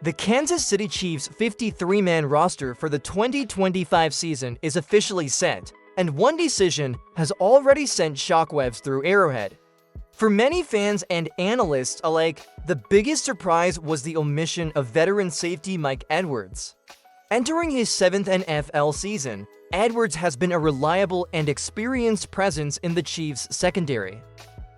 The Kansas City Chiefs' 53-man roster for the 2025 season is officially set, and one decision has already sent shockwaves through Arrowhead. For many fans and analysts alike, the biggest surprise was the omission of veteran safety Mike Edwards. Entering his 7th NFL season, Edwards has been a reliable and experienced presence in the Chiefs' secondary.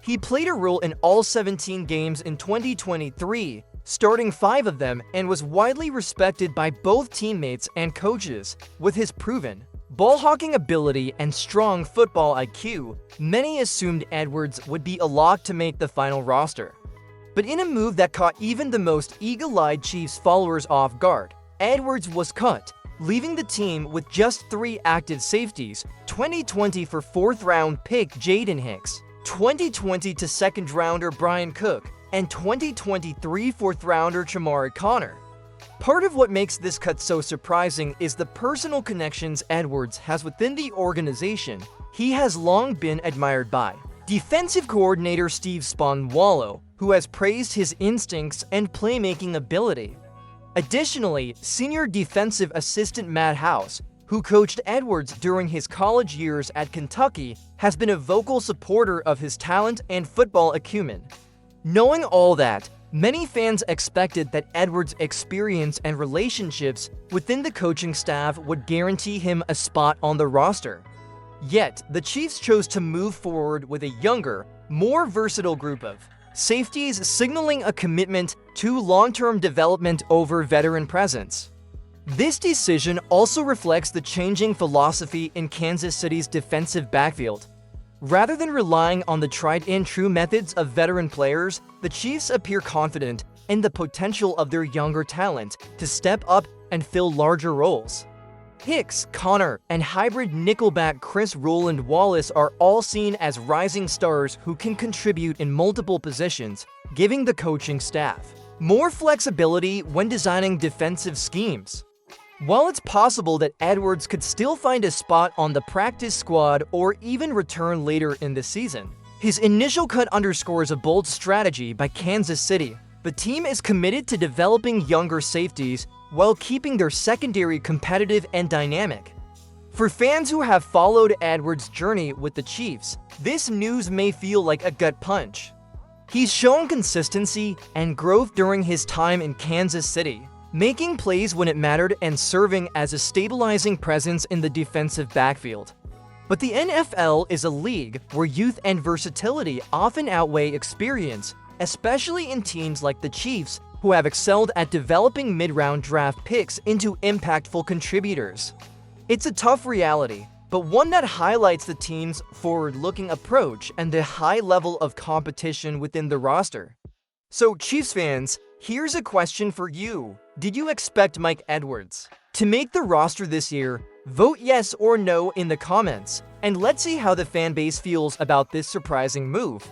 He played a role in all 17 games in 2023, starting 5 of them, and was widely respected by both teammates and coaches. With his proven ball-hawking ability and strong football IQ, many assumed Edwards would be a lock to make the final roster. But in a move that caught even the most eagle-eyed Chiefs followers off guard, Edwards was cut, leaving the team with just 3 active safeties: 2020 for 4th-round pick Jaden Hicks, 2020 to 2nd-rounder Brian Cook, and 2023 4th-rounder Chamari Connor. Part of what makes this cut so surprising is the personal connections Edwards has within the organization. He has long been admired by defensive coordinator Steve Spagnuolo, who has praised his instincts and playmaking ability. Additionally, senior defensive assistant Matt House, who coached Edwards during his college years at Kentucky, has been a vocal supporter of his talent and football acumen. Knowing all that, many fans expected that Edwards' experience and relationships within the coaching staff would guarantee him a spot on the roster. Yet, the Chiefs chose to move forward with a younger, more versatile group of safeties, signaling a commitment to long-term development over veteran presence. This decision also reflects the changing philosophy in Kansas City's defensive backfield. Rather than relying on the tried-and-true methods of veteran players, the Chiefs appear confident in the potential of their younger talent to step up and fill larger roles. Hicks, Connor, and hybrid nickelback Chris Roland Wallace are all seen as rising stars who can contribute in multiple positions, giving the coaching staff more flexibility when designing defensive schemes. While it's possible that Edwards could still find a spot on the practice squad or even return later in the season, his initial cut underscores a bold strategy by Kansas City. The team is committed to developing younger safeties while keeping their secondary competitive and dynamic. For fans who have followed Edwards' journey with the Chiefs, this news may feel like a gut punch. He's shown consistency and growth during his time in Kansas City, making plays when it mattered and serving as a stabilizing presence in the defensive backfield. But the NFL is a league where youth and versatility often outweigh experience, especially in teams like the Chiefs, who have excelled at developing mid-round draft picks into impactful contributors. It's a tough reality, but one that highlights the team's forward-looking approach and the high level of competition within the roster. So, Chiefs fans, here's a question for you. Did you expect Mike Edwards to make the roster this year? Vote yes or no in the comments, and let's see how the fan base feels about this surprising move.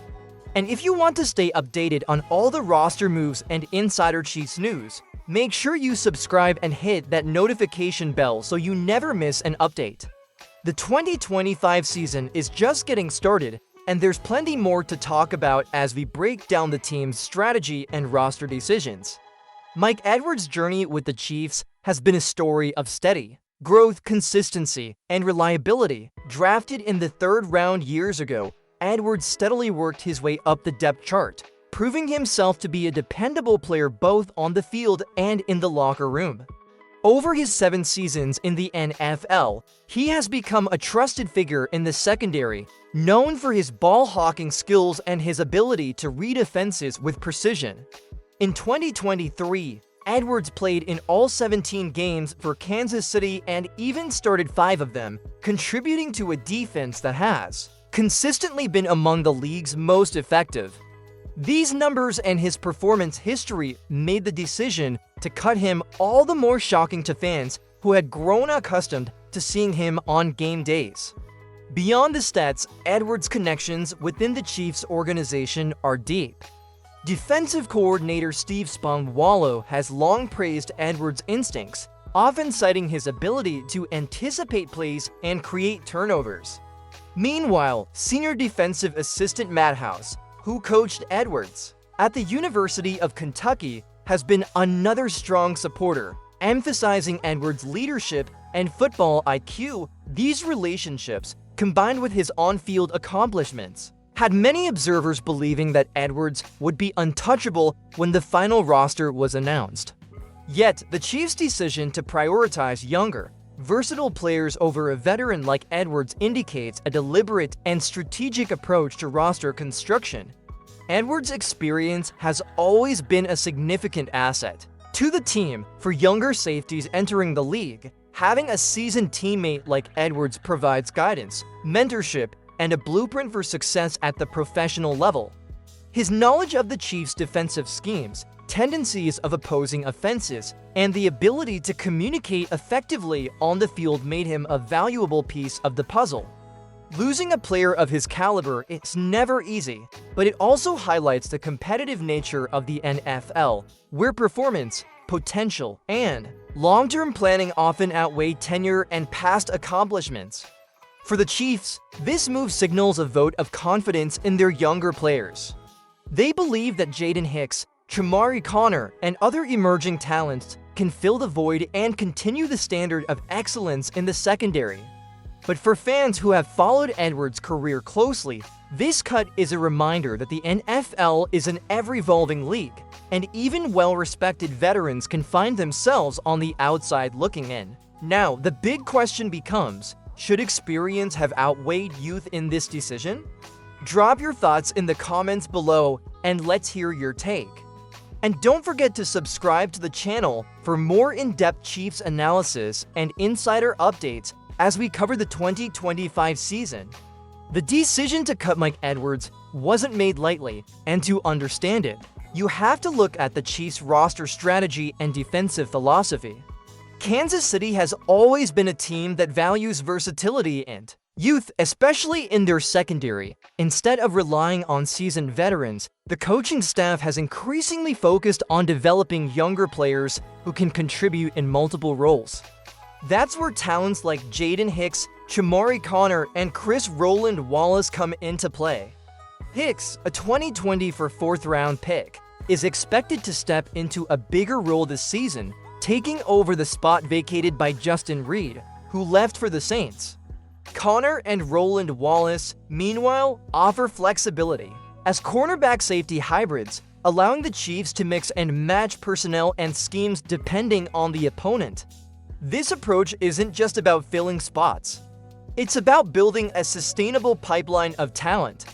And if you want to stay updated on all the roster moves and insider Chiefs news, make sure you subscribe and hit that notification bell so you never miss an update. The 2025 season is just getting started, and there's plenty more to talk about as we break down the team's strategy and roster decisions. Mike Edwards' journey with the Chiefs has been a story of steady growth, consistency, and reliability. Drafted in the 3rd round years ago, Edwards steadily worked his way up the depth chart, proving himself to be a dependable player both on the field and in the locker room. Over his 7 seasons in the NFL, he has become a trusted figure in the secondary, known for his ball-hawking skills and his ability to read offenses with precision. In 2023, Edwards played in all 17 games for Kansas City and even started 5 of them, contributing to a defense that has consistently been among the league's most effective. These numbers and his performance history made the decision to cut him all the more shocking to fans who had grown accustomed to seeing him on game days. Beyond the stats, Edwards' connections within the Chiefs organization are deep. Defensive coordinator Steve Spagnuolo has long praised Edwards' instincts, often citing his ability to anticipate plays and create turnovers. Meanwhile, senior defensive assistant Matt House, who coached Edwards at the University of Kentucky, has been another strong supporter, emphasizing Edwards' leadership and football IQ. These relationships, combined with his on-field accomplishments, had many observers believing that Edwards would be untouchable when the final roster was announced. Yet, the Chiefs' decision to prioritize younger, versatile players over a veteran like Edwards indicates a deliberate and strategic approach to roster construction. Edwards' experience has always been a significant asset to the team. For younger safeties entering the league, having a seasoned teammate like Edwards provides guidance, mentorship, and a blueprint for success at the professional level. His knowledge of the Chiefs' defensive schemes, tendencies of opposing offenses, and the ability to communicate effectively on the field made him a valuable piece of the puzzle. Losing a player of his caliber is never easy, but it also highlights the competitive nature of the NFL, where performance, potential, and long-term planning often outweigh tenure and past accomplishments. For the Chiefs, this move signals a vote of confidence in their younger players. They believe that Jaden Hicks, Chamari Connor, and other emerging talents can fill the void and continue the standard of excellence in the secondary. But for fans who have followed Edwards' career closely, this cut is a reminder that the NFL is an ever-evolving league, and even well-respected veterans can find themselves on the outside looking in. Now, the big question becomes, should experience have outweighed youth in this decision? Drop your thoughts in the comments below, and let's hear your take. And don't forget to subscribe to the channel for more in-depth Chiefs analysis and insider updates as we cover the 2025 season. The decision to cut Mike Edwards wasn't made lightly, and to understand it, you have to look at the Chiefs' roster strategy and defensive philosophy. Kansas City has always been a team that values versatility and youth, especially in their secondary. Instead of relying on seasoned veterans, the coaching staff has increasingly focused on developing younger players who can contribute in multiple roles. That's where talents like Jaden Hicks, Chamari Connor, and Chris Roland Wallace come into play. Hicks, a 2024 fourth-round pick, is expected to step into a bigger role this season, taking over the spot vacated by Justin Reed, who left for the Saints. Connor and Roland Wallace, meanwhile, offer flexibility as cornerback safety hybrids, allowing the Chiefs to mix and match personnel and schemes depending on the opponent. This approach isn't just about filling spots. It's about building a sustainable pipeline of talent.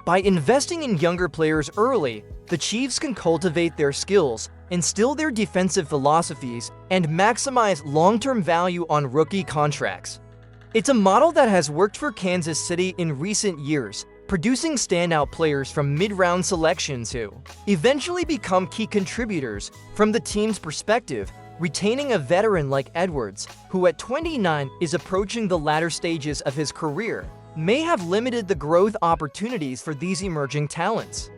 By investing in younger players early, the Chiefs can cultivate their skills, instill their defensive philosophies, and maximize long-term value on rookie contracts. It's a model that has worked for Kansas City in recent years, producing standout players from mid-round selections who eventually become key contributors. From the team's perspective, retaining a veteran like Edwards, who at 29 is approaching the latter stages of his career, may have limited the growth opportunities for these emerging talents.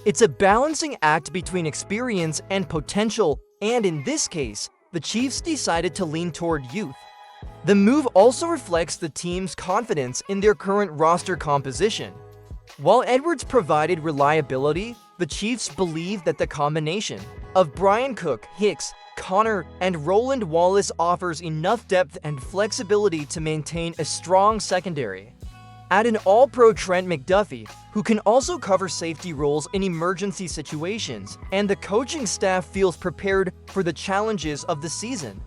It's a balancing act between experience and potential, and in this case, the Chiefs decided to lean toward youth. The move also reflects the team's confidence in their current roster composition. While Edwards provided reliability, the Chiefs believe that the combination of Brian Cook, Hicks, Connor, and Roland Wallace offers enough depth and flexibility to maintain a strong secondary. Add an all-pro Trent McDuffie, who can also cover safety roles in emergency situations, and the coaching staff feels prepared for the challenges of the season.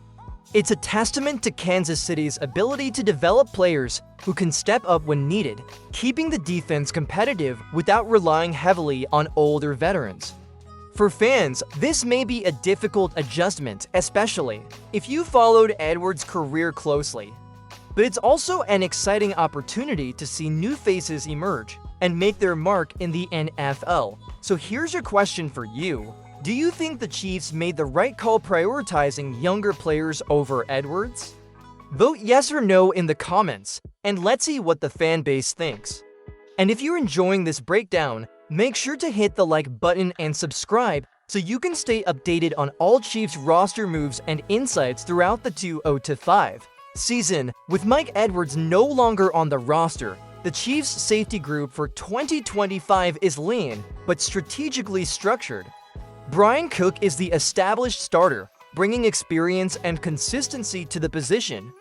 It's a testament to Kansas City's ability to develop players who can step up when needed, keeping the defense competitive without relying heavily on older veterans. For fans, this may be a difficult adjustment, especially if you followed Edwards' career closely. But it's also an exciting opportunity to see new faces emerge and make their mark in the NFL. So here's your question for you. Do you think the Chiefs made the right call prioritizing younger players over Edwards? Vote yes or no in the comments, and let's see what the fan base thinks. And if you're enjoying this breakdown, make sure to hit the like button and subscribe so you can stay updated on all Chiefs roster moves and insights throughout the 2025 season. With Mike Edwards no longer on the roster, the Chiefs' safety group for 2025 is lean but strategically structured. Brian Cook is the established starter, bringing experience and consistency to the position.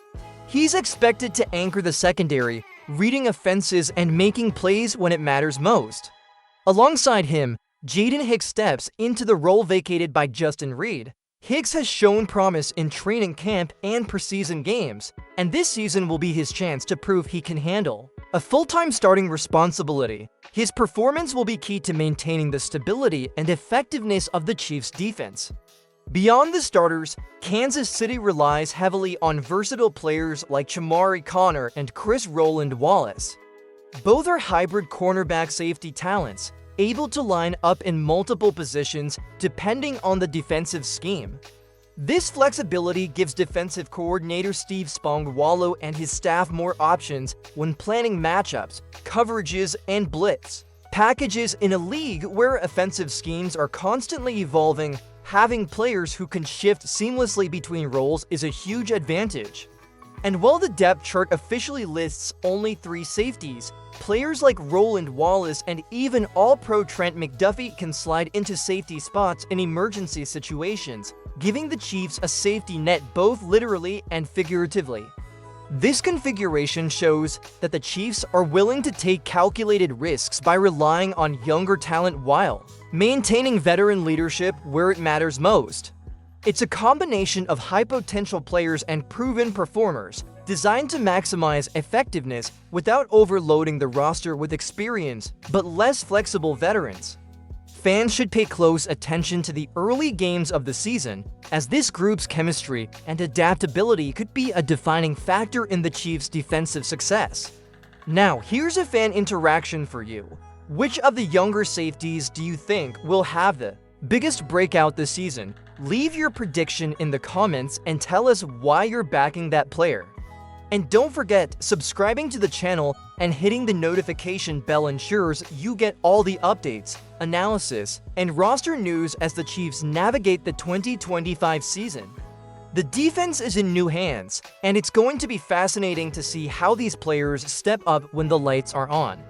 He's expected to anchor the secondary, reading offenses and making plays when it matters most. Alongside him, Jaden Hicks steps into the role vacated by Justin Reed. Hicks has shown promise in training camp and preseason games, and this season will be his chance to prove he can handle a full-time starting responsibility. His performance will be key to maintaining the stability and effectiveness of the Chiefs' defense. Beyond the starters, Kansas City relies heavily on versatile players like Chamari Connor and Chris Roland Wallace. Both are hybrid cornerback safety talents, able to line up in multiple positions depending on the defensive scheme. This flexibility gives defensive coordinator Steve Spongwalo and his staff more options when planning matchups, coverages, and blitz packages. In a league where offensive schemes are constantly evolving, having players who can shift seamlessly between roles is a huge advantage. And while the depth chart officially lists only 3 safeties, players like Roland Wallace and even All-Pro Trent McDuffie can slide into safety spots in emergency situations, giving the Chiefs a safety net both literally and figuratively. This configuration shows that the Chiefs are willing to take calculated risks by relying on younger talent while maintaining veteran leadership where it matters most. It's a combination of high-potential players and proven performers, designed to maximize effectiveness without overloading the roster with experienced but less flexible veterans. Fans should pay close attention to the early games of the season, as this group's chemistry and adaptability could be a defining factor in the Chiefs' defensive success. Now, here's a fan interaction for you. Which of the younger safeties do you think will have the biggest breakout this season? Leave your prediction in the comments and tell us why you're backing that player. And don't forget, subscribing to the channel and hitting the notification bell ensures you get all the updates, analysis, and roster news as the Chiefs navigate the 2025 season. The defense is in new hands, and it's going to be fascinating to see how these players step up when the lights are on.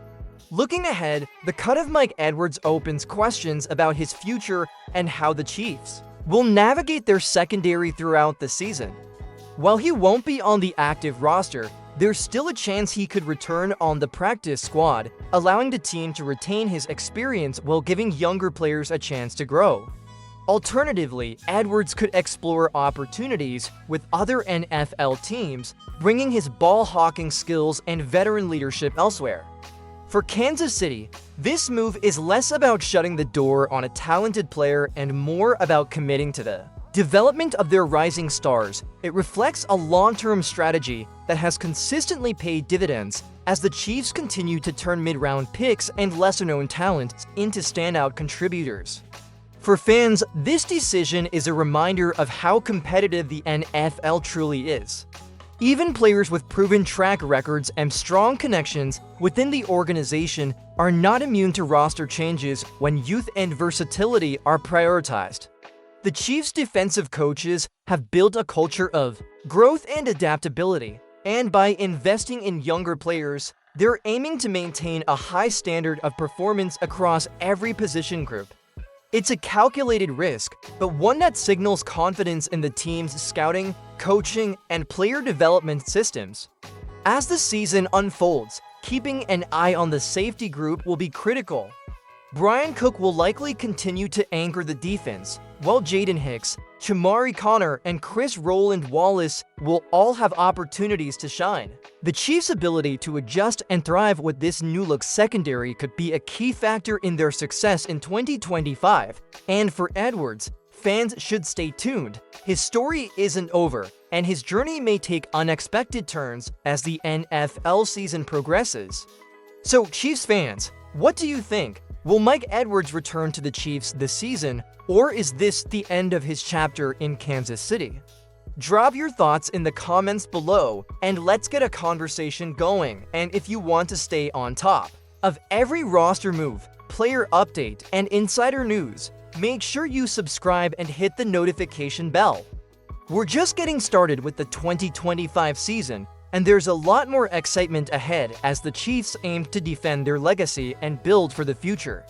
Looking ahead, the cut of Mike Edwards opens questions about his future and how the Chiefs will navigate their secondary throughout the season. While he won't be on the active roster, there's still a chance he could return on the practice squad, allowing the team to retain his experience while giving younger players a chance to grow. Alternatively, Edwards could explore opportunities with other NFL teams, bringing his ball-hawking skills and veteran leadership elsewhere. For Kansas City, this move is less about shutting the door on a talented player and more about committing to the development of their rising stars. It reflects a long-term strategy that has consistently paid dividends as the Chiefs continue to turn mid-round picks and lesser-known talents into standout contributors. For fans, this decision is a reminder of how competitive the NFL truly is. Even players with proven track records and strong connections within the organization are not immune to roster changes when youth and versatility are prioritized. The Chiefs' defensive coaches have built a culture of growth and adaptability, and by investing in younger players, they're aiming to maintain a high standard of performance across every position group. It's a calculated risk, but one that signals confidence in the team's scouting, coaching, and player development systems. As the season unfolds, keeping an eye on the safety group will be critical. Brian Cook will likely continue to anchor the defense, while Jaden Hicks, Chamari Connor, and Chris Roland Wallace will all have opportunities to shine. The Chiefs' ability to adjust and thrive with this new-look secondary could be a key factor in their success in 2025. And for Edwards, fans should stay tuned. His story isn't over, and his journey may take unexpected turns as the NFL season progresses. So, Chiefs fans, what do you think? Will Mike Edwards return to the Chiefs this season, or is this the end of his chapter in Kansas City? Drop your thoughts in the comments below, and let's get a conversation going. And if you want to stay on top of every roster move, player update, and insider news, make sure you subscribe and hit the notification bell. We're just getting started with the 2025 season, and there's a lot more excitement ahead as the Chiefs aim to defend their legacy and build for the future.